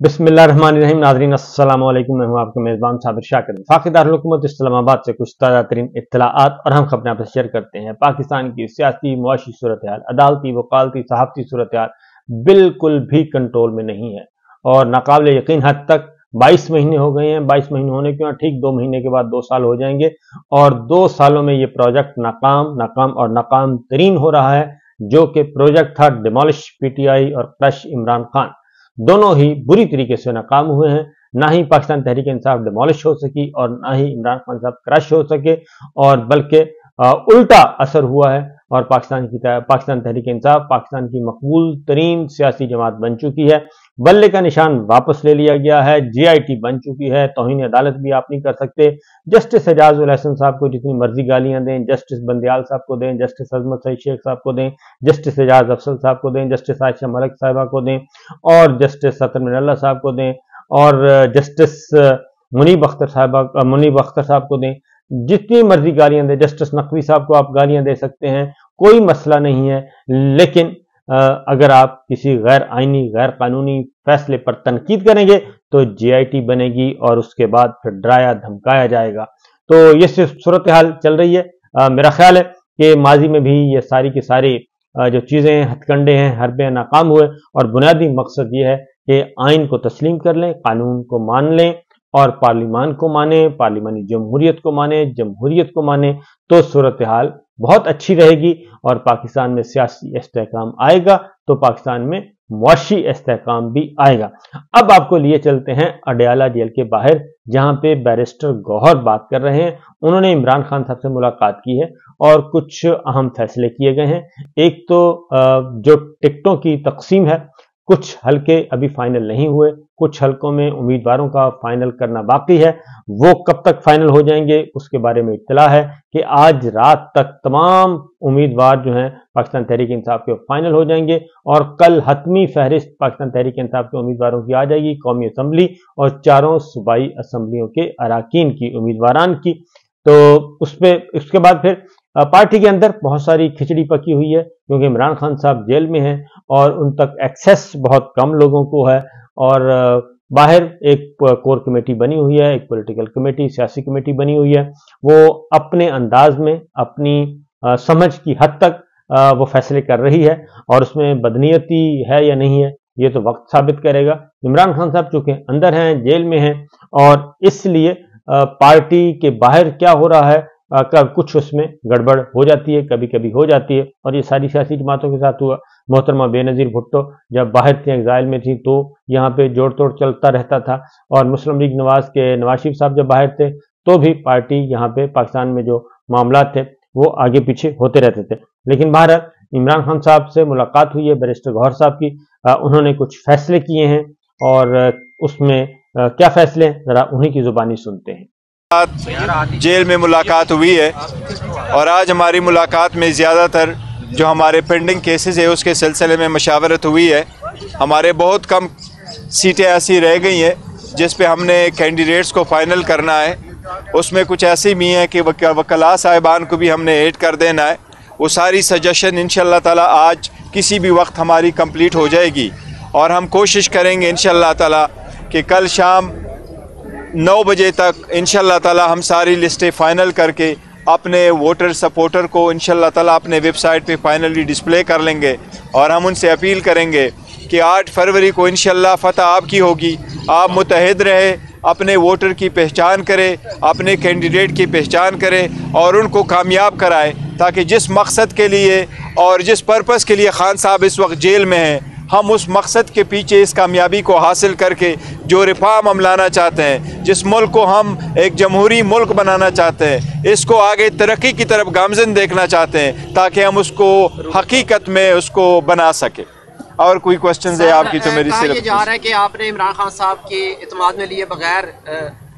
बिस्मिल्लाहिर्रहमानिर्रहीम। नाज़रीन अस्सलाम वालेकुम। मैं हूं आपका मेज़बान साबिर शाकिर। वफाकी दारुल हुकूमत इस्लामाबाद से कुछ ताज़ा तरीन इत्तलाआत और हम खबरें आपसे शेयर करते हैं। पाकिस्तान की सियासी मुआशी सूरत हाल, अदालती वकालती सहाफ़ती सूरत हाल बिल्कुल भी कंट्रोल में नहीं है और नाकाबिल यकीन हद तक 22 महीने हो गए हैं। 22 महीने होने के बाद ठीक 2 महीने के बाद 2 साल हो जाएंगे और 2 सालों में ये प्रोजेक्ट नाकाम और नाकाम तरीन हो रहा है। जो कि प्रोजेक्ट था डिमोलिश पीटीआई और क्रश इमरान खान, दोनों ही बुरी तरीके से नाकाम हुए हैं। ना ही पाकिस्तान तहरीक इंसाफ डिमोलिश हो सकी और ना ही इमरान खान साहब क्रश हो सके, और बल्कि उल्टा असर हुआ है और पाकिस्तान तहरीक इंसाफ पाकिस्तान की मकबूल तरीन सियासी जमात बन चुकी है। बल्ले का निशान वापस ले लिया गया है, जीआईटी बन चुकी है। तौहीन अदालत भी आप नहीं कर सकते। जस्टिस एजाजुल हसन साहब को जितनी मर्जी गालियां दें, जस्टिस बंदियाल साहब को दें, जस्टिस अजमत सईद शेख साहब को दें, जस्टिस एजाज अफसल साहब को दें, जस्टिस आयशा मलिक साहिबा को दें और जस्टिस सतर मिनल्ला साहब को दें और जस्टिस मुनीब अख्तर साहब को दें, जितनी मर्जी गालियां दें, जस्टिस नकवी साहब को आप गालियां दे सकते हैं, कोई मसला नहीं है। लेकिन अगर आप किसी गैर आईनी गैर कानूनी फैसले पर तनकीद करेंगे तो जीआईटी बनेगी और उसके बाद फिर डराया धमकाया जाएगा। तो ये सिर्फ सूरत हाल चल रही है। मेरा ख्याल है कि माजी में भी ये सारी की सारी जो चीजें हथकंडे हैं हर पे नाकाम हुए और बुनियादी मकसद ये है कि आइन को तस्लीम कर लें, कानून को मान लें और पार्लिमान को माने, पार्लिमानी जमहूरियत को माने, जमहूरियत को माने, तो सूरत हाल बहुत अच्छी रहेगी और पाकिस्तान में सियासी इस्तेहकाम आएगा तो पाकिस्तान में मुआशी इस्तेहकाम भी आएगा। अब आपको लिए चलते हैं अडयाला जेल के बाहर, जहां पे बैरिस्टर गौहर बात कर रहे हैं। उन्होंने इमरान खान साहब से मुलाकात की है और कुछ अहम फैसले किए गए हैं। एक तो जो टिकटों की तकसीम है, कुछ हलके अभी फाइनल नहीं हुए, कुछ हलकों में उम्मीदवारों का फाइनल करना बाकी है। वो कब तक फाइनल हो जाएंगे उसके बारे में इत्तला है कि आज रात तक तमाम उम्मीदवार जो हैं पाकिस्तान तहरीक इंसाफ के फाइनल हो जाएंगे और कल हतमी फहरिस्त पाकिस्तान तहरीक इंसाफ के उम्मीदवारों की आ जाएगी, कौमी असम्बली और चारों सूबाई असम्बलियों के अराकीन की, उम्मीदवारान की। तो उसके बाद फिर पार्टी के अंदर बहुत सारी खिचड़ी पकी हुई है क्योंकि इमरान खान साहब जेल में हैं और उन तक एक्सेस बहुत कम लोगों को है और बाहर एक कोर कमेटी बनी हुई है, एक पॉलिटिकल कमेटी, सियासी कमेटी बनी हुई है। वो अपने अंदाज में अपनी समझ की हद तक वो फैसले कर रही है और उसमें बदनीयती है या नहीं है ये तो वक्त साबित करेगा। इमरान खान साहब चूंकि अंदर हैं, जेल में हैं और इसलिए पार्टी के बाहर क्या हो रहा है कुछ उसमें गड़बड़ हो जाती है, कभी कभी हो जाती है और ये सारी सियासी जमातों के साथ हुआ। मोहतरमा बेनज़ीर भुट्टो जब बाहर थी, एग्जाइल में थी, तो यहाँ पे जोड़ तोड़ चलता रहता था और मुस्लिम लीग नवाज शरीफ साहब जब बाहर थे तो भी पार्टी यहाँ पे पाकिस्तान में जो मामला थे वो आगे पीछे होते रहते थे। लेकिन भारत इमरान खान साहब से मुलाकात हुई है बैरिस्टर गौहर साहब की, उन्होंने कुछ फैसले किए हैं और उसमें क्या फैसले जरा उन्हीं की जुबानी सुनते हैं। जेल में मुलाकात हुई है और आज हमारी मुलाकात में ज़्यादातर जो हमारे पेंडिंग केसेस है उसके सिलसिले में मशावरत हुई है। हमारे बहुत कम सीटें ऐसी रह गई हैं जिस पे हमने कैंडिडेट्स को फाइनल करना है। उसमें कुछ ऐसी भी हैं कि वकला साहिबान को भी हमने ऐड कर देना है। वो सारी सजेशन इंशाअल्लाह ताला आज किसी भी वक्त हमारी कंप्लीट हो जाएगी और हम कोशिश करेंगे इंशाअल्लाह ताला कि कल शाम 9 बजे तक इंशाअल्लाह ताला हम सारी लिस्टें फ़ाइनल करके अपने वोटर सपोर्टर को इंशाअल्लाह ताला अपने वेबसाइट पे फाइनली डिस्प्ले कर लेंगे और हम उनसे अपील करेंगे कि 8 फरवरी को इंशाअल्लाह फ़तह आपकी होगी। आप मुतहद रहे, अपने वोटर की पहचान करें, अपने कैंडिडेट की पहचान करें और उनको कामयाब कराएं ताकि जिस मकसद के लिए और जिस पर्पज़ के लिए खान साहब इस वक्त जेल में हैं, हम उस मकसद के पीछे इस कामयाबी को हासिल करके जो रिफॉर्म हम लाना चाहते हैं, जिस मुल्क को हम एक जमहूरी मुल्क बनाना चाहते हैं, इसको आगे तरक्की की तरफ गामज़न देखना चाहते हैं ताकि हम उसको हकीकत में उसको बना सके। और कोई क्वेश्चन है आपकी तो मेरी सिर्फ ये जा रहा है कि आपने इमरान खान साहब के इत्मीनान में लिए बगैर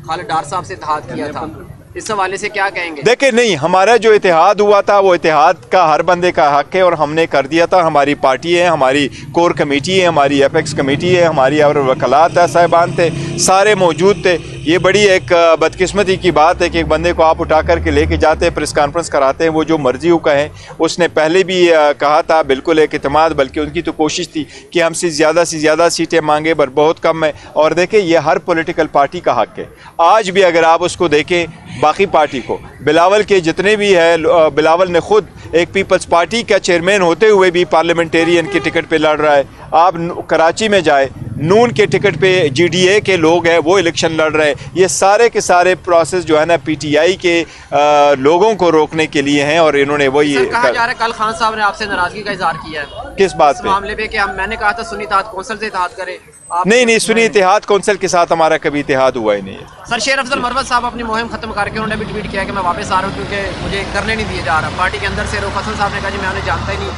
खालिद डार साहब से इत्तेहाद किया था, इस हवाले से क्या कहेंगे? देखिए, नहीं, हमारा जो इतिहाद हुआ था वो इतिहाद का हर बंदे का हक है और हमने कर दिया था। हमारी पार्टी है, हमारी कोर कमेटी है, हमारी एपेक्स कमेटी है, हमारी और वकलात साहिबान थे, सारे मौजूद थे। ये बड़ी एक बदकिस्मती की बात है कि एक बंदे को आप उठा करके लेके जाते हैं, प्रेस कॉन्फ्रेंस कराते हैं, वो जो मर्जी हो कहें। उसने पहले भी कहा था, बिल्कुल एक इत्मीनान, बल्कि उनकी तो कोशिश थी कि हमसे ज़्यादा सीटें मांगे, पर बहुत कम है। और देखें, ये हर पॉलिटिकल पार्टी का हक है। आज भी अगर आप उसको देखें, बाकी पार्टी को, बिलावल के जितने भी है, बिलावल ने खुद एक पीपल्स पार्टी का चेयरमैन होते हुए भी पार्लियामेंटेरियन के टिकट पे लड़ रहा है। आप कराची में जाए, नून के टिकट पे GDA के लोग हैं, वो इलेक्शन लड़ रहे हैं। ये सारे के सारे प्रोसेस जो है ना PTI के लोगों को रोकने के लिए हैं और इन्होंने वही कहा जा रहा है। कल खान साहब ने आपसे नाराजगी का इजहार किया है किस बात पे? मामले पे कि मैंने कहा था सुन्नी इत्तेहाद कौंसिल से इत्तेहाद करें। नहीं, सुन्नी इत्तेहाद कौंसिल के साथ हमारा कभी इत्तेहाद हुआ ही नहीं है। सर, शेर अफजल मरवत साहब अपनी मुहिम खत्म करके उन्होंने भी ट्वीट किया कि मैं वापस आ रहा हूँ क्योंकि मुझे करने नहीं दिया जा रहा। पार्टी के अंदर से रूफ हसन साहब ने कहा जी मैं उन्हें जानता ही नहीं।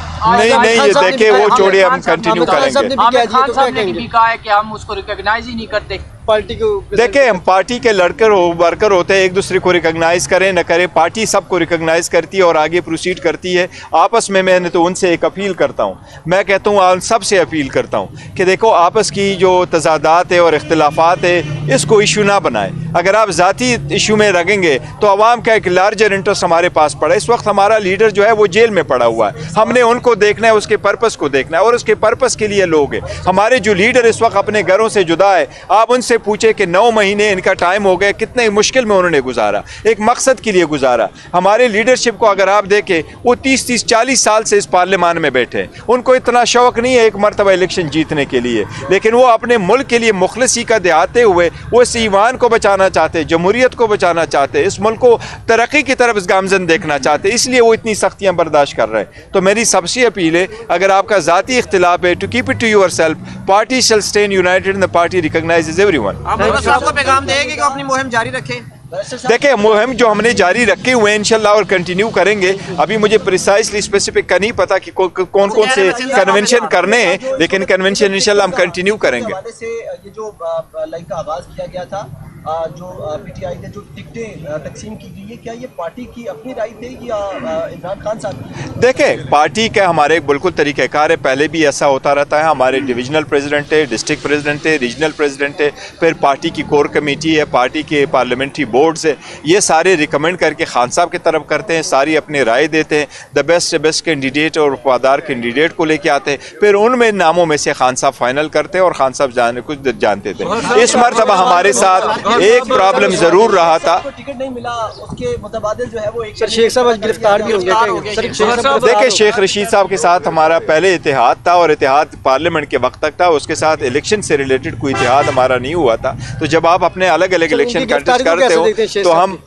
ये देखे, वो छोड़िए, हम कंटिन्यू करेंगे। खान साहब ने भी कहा है कि हम उसको रिकॉग्नाइज ही नहीं करते पार्टी को। देखिए, हम पार्टी के वर्कर होते हैं, एक दूसरे को रिकॉग्नाइज करें न करें, पार्टी सबको रिकॉग्नाइज करती है और आगे प्रोसीड करती है। आपस में मैंने तो उनसे एक अपील करता हूँ, मैं कहता हूँ सबसे अपील करता हूँ कि देखो, आपस की जो तजादात है और इख्तिलाफात है, इसको इशू ना बनाएं। अगर आप ज़ाती इशू में रखेंगे तो आवाम का एक लार्जर इंटरेस्ट हमारे पास पड़ा है। इस वक्त हमारा लीडर जो है वो जेल में पड़ा हुआ है, हमने उनको देखना है, उसके पर्पस को देखना है और उसके पर्पस के लिए लोग हैं। हमारे जो लीडर इस वक्त अपने घरों से जुदा है, आप उनसे पूछे कि 9 महीने इनका टाइम हो गया, कितने मुश्किल में उन्होंने गुजारा, एक मकसद के लिए गुजारा। हमारे लीडरशिप को अगर आप देखें, वो 30-40 साल से इस पार्लियामान में बैठे हैं, उनको इतना शौक नहीं है एक मरतबा इलेक्शन जीतने के लिए, लेकिन वो अपने मुल्क के लिए मुखलिसी का दिखाते हुए वो इस ईमान को बचाना चाहते, जमहूरियत को बचाना चाहते, इस मुल्क को तरक्की की तरफ गामजन देखना चाहते, इसलिए वो इतनी सख्तियाँ बर्दाश्त कर रहे हैं। तो मेरी सबसे अपील है, अगर आपका ज़ाती इख्तिलाफ है, to keep it to yourself, party shall stand united and the party recognises everyone. आप को पैगाम देंगे कि अपनी मुहिम जारी रखें? देखिए, मुहिम जो हमने जारी रखे हुए हैं इंशाल्लाह और कंटिन्यू करेंगे। अभी मुझे प्रिसाइसली स्पेसिफिक का नहीं पता कि कौन से कन्वेंशन करने हैं, लेकिन कन्वेंशन इंशाल्लाह हम कंटिन्यू करेंगे। ये जो लाइन का आगाज किया गया था, जो PTI ने जो टिकटें तकसीम की गई है, क्या ये पार्टी की अपनी राय थी या इमरान खान साहब की? देखें, पार्टी का हमारे बिल्कुल तरीक़ाकार है, पहले भी ऐसा होता रहता है। हमारे डिविजनल प्रेसिडेंट है, डिस्ट्रिक्ट प्रेसिडेंट है, रीजनल प्रेसिडेंट है, फिर पार्टी की कोर कमेटी है, पार्टी के पार्लियामेंट्री बोर्ड्स है, ये सारे रिकमेंड करके खान साहब की तरफ करते हैं, सारी अपनी राय देते हैं, द बेस्ट से बेस्ट कैंडिडेट और वफादार कैंडिडेट को लेके आते हैं, फिर उनमें नामों में से खान साहब फाइनल करते हैं और खान साहब कुछ जानते थे। इस मरतबा हमारे साथ एक प्रॉब्लम जरूर रहा था, टिकट नहीं मिला, उसके मुतबादिल जो है वो एक शेख साहब गिरफ्तार भी हो गए। देखिए, शेख रशीद साहब के साथ हमारा पहले इतिहाद था और इतिहाद पार्लियामेंट के वक्त तक था, उसके साथ इलेक्शन से रिलेटेड कोई इतिहाद हमारा नहीं हुआ था। तो जब आप अपने अलग अलग इलेक्शन कंटेस्ट करते हो तो हम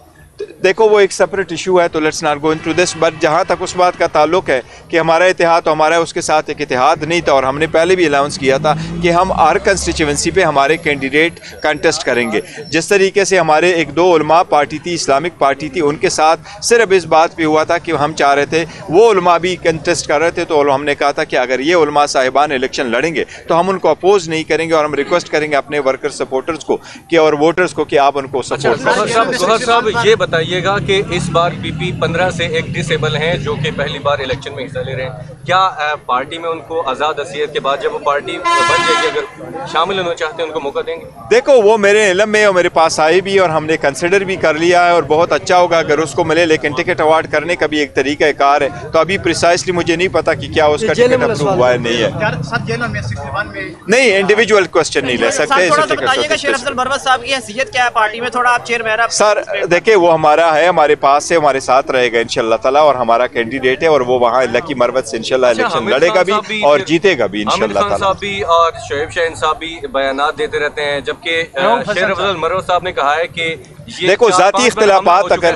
देखो, वो एक सेपरेट इशू है, तो let's not go into this. But जहाँ तक उस बात का ताल्लुक है कि हमारा इतिहाद, तो हमारा उसके साथ एक इतिहाद नहीं था और हमने पहले भी अनाउंस किया था कि हम हर कंस्टिट्यूंसी पे हमारे कैंडिडेट कंटेस्ट करेंगे। जिस तरीके से हमारे 1-2 उलमा पार्टी थी, इस्लामिक पार्टी थी, उनके साथ सिर्फ इस बात पे हुआ था कि हम चाह रहे थे वो उलमा भी कंटेस्ट कर रहे थे, तो हमने कहा था कि अगर ये उलमा साहिबान इलेक्शन लड़ेंगे तो हम उनको अपोज नहीं करेंगे और हम रिक्वेस्ट करेंगे अपने वर्कर सपोर्टर्स को कि और वोटर्स को कि आप उनको सपोर्ट करें। ये बताइएगा कि इस बार PP 15 से एक डिसेबल हैं जो कि पहली बार इलेक्शन में हिस्सा ले रहे हैं, क्या पार्टी में उनको आज़ाद हसीयत के बाद जब वो पार्टी बन जाएगी, अगर शामिल होना चाहते हैं, उनको मौका देंगे? देखो, वो मेरे इल्म में और मेरे पास आई भी और हमने कंसिडर भी कर लिया है और बहुत अच्छा होगा अगर उसको मिले, लेकिन टिकट अवार्ड करने का भी एक तरीका कार है, तो अभी प्रिसाइसली मुझे नहीं पता कि क्या उसका टिकट अप्रूव हुआ है नहीं है। नहीं, इंडिविजुअल क्वेश्चन नहीं ले सकते। सर देखिए, वो हमारा है, हमारे पास से हमारे साथ रहेगा इंशाल्लाह ताला और हमारा कैंडिडेट है और वो वहाँ लकी मरवत से इंशाल्लाह इलेक्शन लड़ेगा भी और जीतेगा भी इंशाल्लाह ताला। साहब भी और शोएब शाहीन साहब भी बयानात देते रहते हैं, जबकि शेर अफजल मरवत साहब ने कहा है कि देखो, जाती इख्तिलाफात, अगर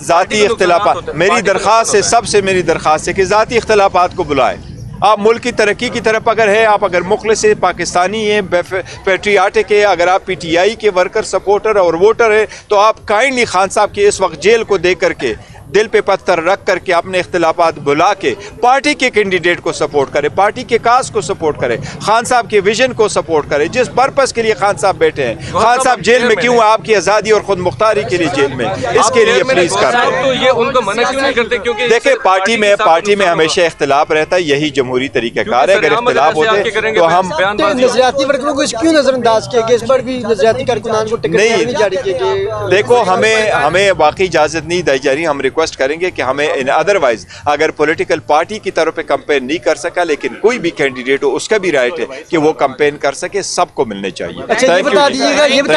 जाती इख्तिलाफात, मेरी दरख्वास्त है, सबसे मेरी दरख्वास्त है कि जाती इख्तिलाफात को बुलाएं। आप मुल्क की तरक्की की तरफ अगर है, आप अगर मुखलिस पाकिस्तानी हैं, पैट्रियाटिक है, अगर आप PTI के वर्कर सपोर्टर और वोटर है, तो आप काइंडली खान साहब के इस वक्त जेल को देख करके दिल पे पत्थर रख करके अपने इख्तिलाफात भुला के पार्टी के कैंडिडेट को सपोर्ट करे, पार्टी के काज को सपोर्ट करे, खान साहब के विजन को सपोर्ट करे, जिस पर्पस के लिए खान साहब बैठे हैं। खान साहब जेल में क्यों? आपकी आज़ादी और खुद मुख्तारी के लिए जेल में, इसके लिए प्लीज करते हैं। तो ये उनको मना क्यों नहीं करते? क्योंकि देखिए पार्टी में हमेशा इख्तिलाफ रहता है, यही जमहूरी तरीक़ाकार है। अगर इख्तिलाफ होते तो हम नजरियाती वर्करों को क्यों नजरअंदाज किया गया? इस पर भी नजरियाती कारकुनान को टिकट नहीं जारी किए गए। देखो हमें वाकई इजाज़त नहीं दी जा रही। हम रिक्वेस्ट करेंगे कि हमें अदरवाइज अगर पॉलिटिकल पार्टी की तरफ पे कंपेन नहीं कर सका, लेकिन कोई भी कैंडिडेट हो उसका भी राइट है कि वो कंपेन कर सके, सबको मिलने चाहिए। अच्छा ये बता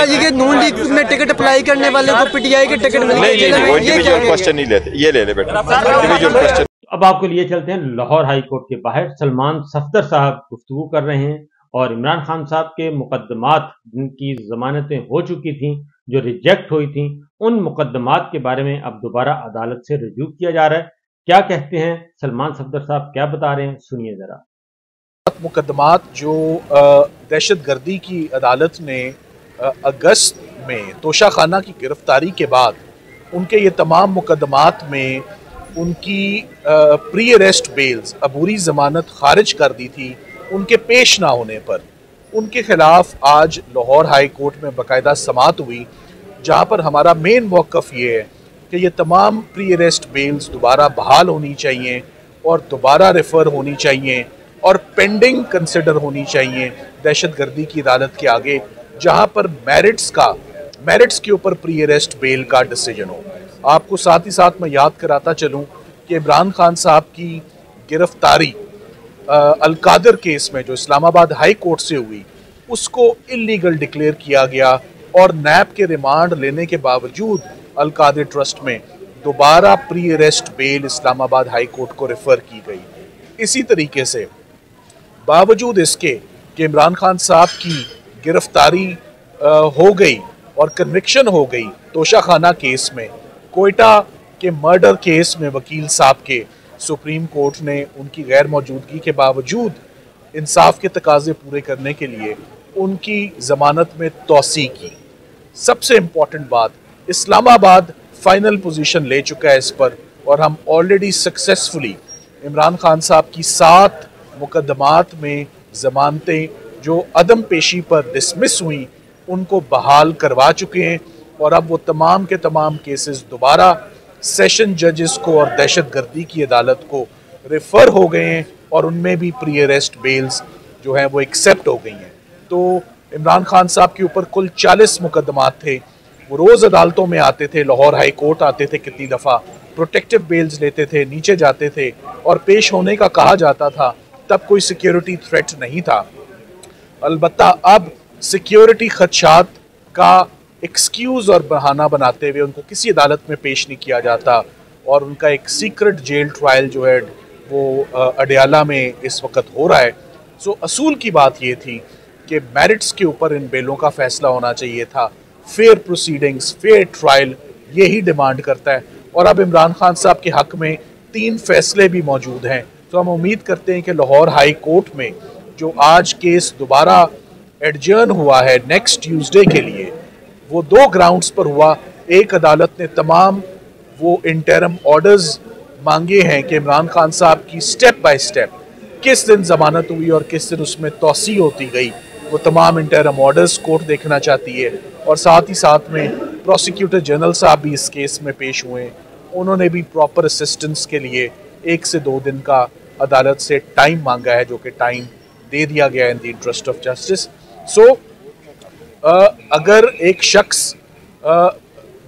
दीजिएगा नून लीग में टिकट अप्लाई करने वाले को पीटीआई के टिकट मिल गए? नहीं, वो इंडिविजुअल क्वेश्चन नहीं लेते, ये ले बेटा इंडिविजुअल क्वेश्चन। अब आपको लिए चलते हैं लाहौर हाई कोर्ट के बाहर। सलमान सफदर साहब गुफ्तगू कर रहे हैं और इमरान खान साहब के मुकदमात जिनकी जमानतें हो चुकी थी, जो रिजेक्ट हुई थी, उन मुकदमात के बारे में अब दोबारा अदालत से रिव्यू किया जा रहा है। क्या कहते हैं सलमान सफदर साहब, क्या बता रहे हैं, सुनिए जरा। मुकदमात जो दहशत गर्दी की अदालत ने अगस्त में तोशा खाना की गिरफ्तारी के बाद उनके ये तमाम मुकदमात में उनकी प्री अरेस्ट बेल्स, अबूरी ज़मानत खारिज कर दी थी उनके पेश ना होने पर। उनके खिलाफ आज लाहौर हाई कोर्ट में बाकायदा समाअत हुई, जहां पर हमारा मेन मौक़िफ़ ये है कि ये तमाम प्री अरेस्ट बेल्स दोबारा बहाल होनी चाहिए और दोबारा रेफ़र होनी चाहिए और पेंडिंग कंसिडर होनी चाहिए दहशत गर्दी की अदालत के आगे, जहां पर मेरिट्स के ऊपर प्री अरेस्ट बेल का डिसीजन हो। आपको साथ ही साथ मैं याद कराता चलूं कि इमरान खान साहब की गिरफ्तारी अलकादर केस में जो इस्लामाबाद हाई कोर्ट से हुई, उसको इल्लीगल डिक्लेयर किया गया और नैब के रिमांड लेने के बावजूद अलकादर ट्रस्ट में दोबारा pre arrest bell Islamabad high court को रेफ़र की गई। इसी तरीके से बावजूद इसके कि इमरान खान साहब की गिरफ्तारी हो गई और कन्विक्शन हो गई तोशा खाना केस में, कोयटा के मर्डर केस में वकील साहब के सुप्रीम कोर्ट ने उनकी गैर मौजूदगी के बावजूद इंसाफ के तकाजे पूरे करने के लिए उनकी ज़मानत में तौसी की। सबसे इम्पॉर्टेंट बात, इस्लामाबाद फाइनल पोजीशन ले चुका है इस पर और हम ऑलरेडी सक्सेसफुली इमरान खान साहब की 7 मुकदमात में ज़मानतें जो अदम पेशी पर डिसमिस हुई उनको बहाल करवा चुके हैं और अब वो तमाम के तमाम केसेस दोबारा सेशन जजेस को और दहशत गर्दी की अदालत को रेफ़र हो गए हैं और उनमें भी प्री अरेस्ट बेल्स जो हैं वो एक्सेप्ट हो गई हैं। तो इमरान खान साहब के ऊपर कुल 40 मुकदमात थे। वो रोज़ अदालतों में आते थे, लाहौर हाई कोर्ट आते थे, कितनी दफ़ा प्रोटेक्टिव बेल्स लेते थे, नीचे जाते थे और पेश होने का कहा जाता था। तब कोई सिक्योरिटी थ्रेट नहीं था। अलबत्ता अब सिक्योरिटी खदशात का एक्सक्यूज़ और बहाना बनाते हुए उनको किसी अदालत में पेश नहीं किया जाता और उनका एक सीक्रेट जेल ट्रायल जो है वो अडयाला में इस वक्त हो रहा है। सो असूल की बात ये थी कि मेरिट्स के ऊपर इन बेलों का फैसला होना चाहिए था। फेयर प्रोसीडिंग्स, फेयर ट्रायल, यही डिमांड करता है और अब इमरान खान साहब के हक़ में 3 फैसले भी मौजूद हैं। तो हम उम्मीद करते हैं कि लाहौर हाई कोर्ट में जो आज केस दोबारा एडजर्न हुआ है नेक्स्ट ट्यूसडे के लिए, वो 2 ग्राउंड्स पर हुआ। एक, अदालत ने तमाम वो इंटरम ऑर्डर्स मांगे हैं कि इमरान खान साहब की स्टेप बाय स्टेप किस दिन ज़मानत हुई और किस दिन उसमें तौसी होती गई, वो तमाम इंटरम ऑर्डर्स कोर्ट देखना चाहती है। और साथ ही साथ में प्रोसिक्यूटर जनरल साहब भी इस केस में पेश हुए, उन्होंने भी प्रॉपर असिस्टेंस के लिए 1 से 2 दिन का अदालत से टाइम मांगा है, जो कि टाइम दे दिया गया in the interest of justice. So अगर एक शख्स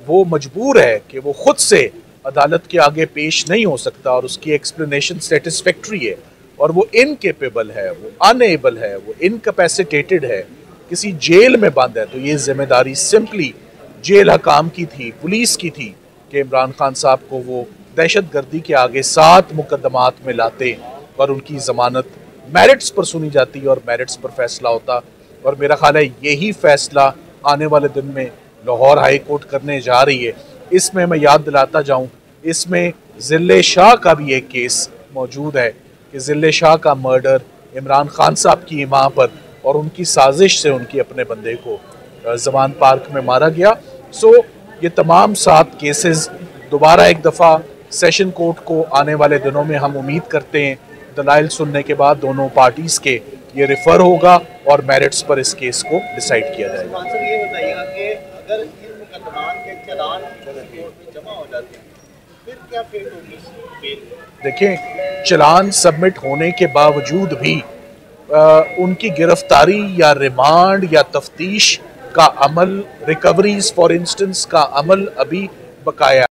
वो मजबूर है कि वो खुद से अदालत के आगे पेश नहीं हो सकता और उसकी एक्सप्लेनेशन सेटिस्फैक्ट्री है और वो इनकेपेबल है, वो अनएबल है, वो इनकैपेसिटेटेड है, किसी जेल में बंद है, तो ये जिम्मेदारी सिंपली जेल हकाम की थी, पुलिस की थी कि इमरान खान साहब को वो दहशत गर्दी के आगे 7 मुकदमात में लाते और उनकी ज़मानत मेरिट्स पर सुनी जाती और मेरिट्स पर फैसला होता। और मेरा ख्याल है यही फैसला आने वाले दिन में लाहौर हाई कोर्ट करने जा रही है। इसमें मैं याद दिलाता जाऊं, इसमें ज़िल्ले शाह का भी एक केस मौजूद है कि ज़िल्ले शाह का मर्डर इमरान खान साहब की मां पर और उनकी साजिश से उनके अपने बंदे को जवान पार्क में मारा गया। सो ये तमाम 7 केसेस दोबारा एक दफ़ा सेशन कोर्ट को आने वाले दिनों में हम उम्मीद करते हैं दलाइल सुनने के बाद दोनों पार्टीज के ये रेफर होगा और मेरिट्स पर इस केस को डिसाइड किया जाएगा। ये बताइएगा कि अगर इन मुकदमात के चालान कोर्ट में जमा हो जाते हैं फिर क्या फेट होगी? देखें, चालान सबमिट होने के बावजूद भी उनकी गिरफ्तारी या रिमांड या तफ्तीश का अमल, रिकवरीज फॉर इंस्टेंस का अमल अभी बकाया।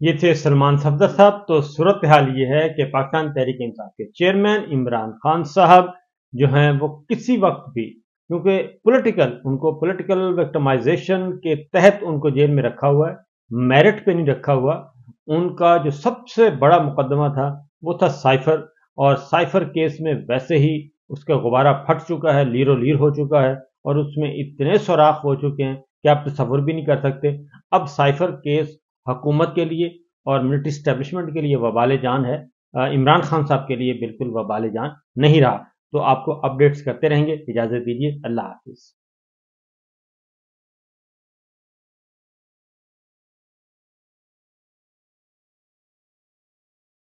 ये थे सलमान सफदर साहब। तो सूरत हाल ये है कि पाकिस्तान तहरीक इंसाफ के चेयरमैन इमरान खान साहब जो हैं वो किसी वक्त भी, क्योंकि उनको पॉलिटिकल विक्टिमाइजेशन के तहत उनको जेल में रखा हुआ है, मेरिट पे नहीं रखा हुआ। उनका जो सबसे बड़ा मुकदमा था वो था साइफर, और साइफर केस में वैसे ही उसका गुब्बारा फट चुका है, लीरो लीर हो चुका है, और उसमें इतने सुराख हो चुके हैं कि आप तसव्वुर भी नहीं कर सकते। अब साइफर केस हुकूमत के लिए और मिलिट्री स्टैब्लिशमेंट के लिए वबाल जान है, इमरान खान साहब के लिए बिल्कुल वबाल जान नहीं रहा। तो आपको अपडेट्स करते रहेंगे। इजाज़त दीजिए, अल्लाह हाफिज़।